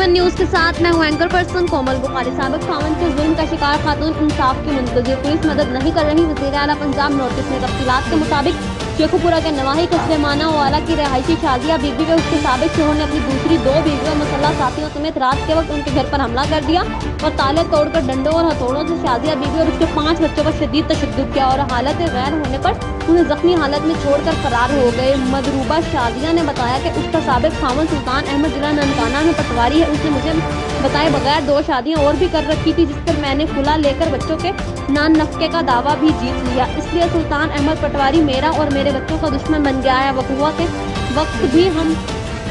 One news के साथ मैं हूं एंकर पर्सन कोमल बुखारी। साबिक खावन के जुल्म का शिकार खातून इंसाफ की मुंतजिर, पुलिस मदद नहीं कर रही। वज़ीर आला पंजाब नोटिस में तफसीलात के मुताबिक शेखुपुरा के नवाही कस्बे मानावाला की रहायशी शाजिया बीबी व उसके साबिक शोहर ने अपनी दूसरी दो बीवियों मुसल्लह साथियों समेत रात के वक्त उनके घर पर हमला कर दिया और ताले तोड़कर डंडों और हथौड़ों से शाजिया बीबी और उसके 5 बच्चों पर शदीद तशद्दुद किया और हालत गैर होने पर उन्हें जख्मी हालत में छोड़कर फरार हो गए। मदरूबा शाजिया ने बताया कि उसका साबिक खावन सुल्तान अहमद जिला ननकाना में पटवारी है। उसने मुझे बताए बगैर 2 शादियां और भी कर रखी थी, जिस पर मैंने खुला लेकर बच्चों के नान नफके का दावा भी जीत लिया। इसलिए सुल्तान अहमद पटवारी मेरा और मेरे बच्चों का दुश्मन बन गया है। वक़ुआ के वक्त भी हम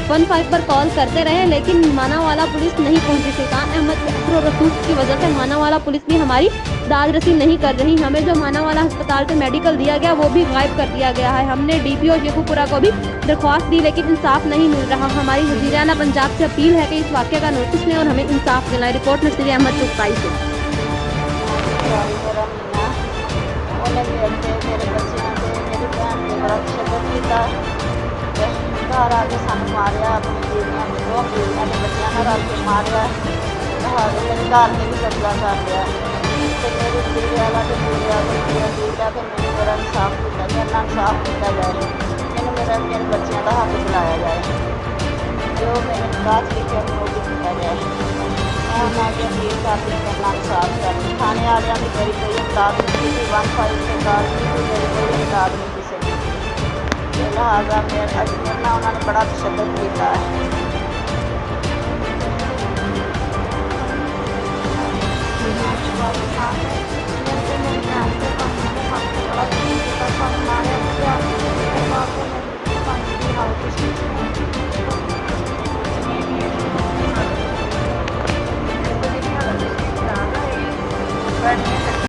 15 पर कॉल करते रहे लेकिन मानावाला पुलिस नहीं पहुंची। सुल्तान अहमद के असर और रसूख की वजह से मानावाला पुलिस भी हमारी दादरसी नहीं कर रही। हमें जो मानावाला अस्पताल से मेडिकल दिया गया वो भी गायब कर दिया गया है। हमने डीपीओ शेखुपुरा को भी दरख्वास्त दी लेकिन इंसाफ नहीं मिल रहा। हमारी वज़ीर आला पंजाब से अपील है कि इस वाक़े का नोटिस लें और हमें इंसाफ दिलाएं। रिपोर्ट नसीर अहमद चुगताई से। घर आके सानू मारिया, अपनी बेटियां दो बेटियां के बच्चों ने रल के मारिया। मेरे घर ने भी कब्जा कर लिया तो मेरे दिल वाला तो मेरा बेटा फिर मैंने मेरा इंसाफ किया, मेरे ना इंसाफ किया जाए, मैंने मेरे बच्चों का हक दिलाया जाए, जो मेरे काज लिखे वो भी किया जाए। मैं उन्होंने अपील करती हूँ मेरे ना इंसाफ कर। थाने वाले की मेरी कोई इमदाद नहीं की, 15 से कार की मेरी कोई इमदाद नहीं किसी की। लिहाजा मेरे ना उन्होंने बड़ा तशद्दुद किया है।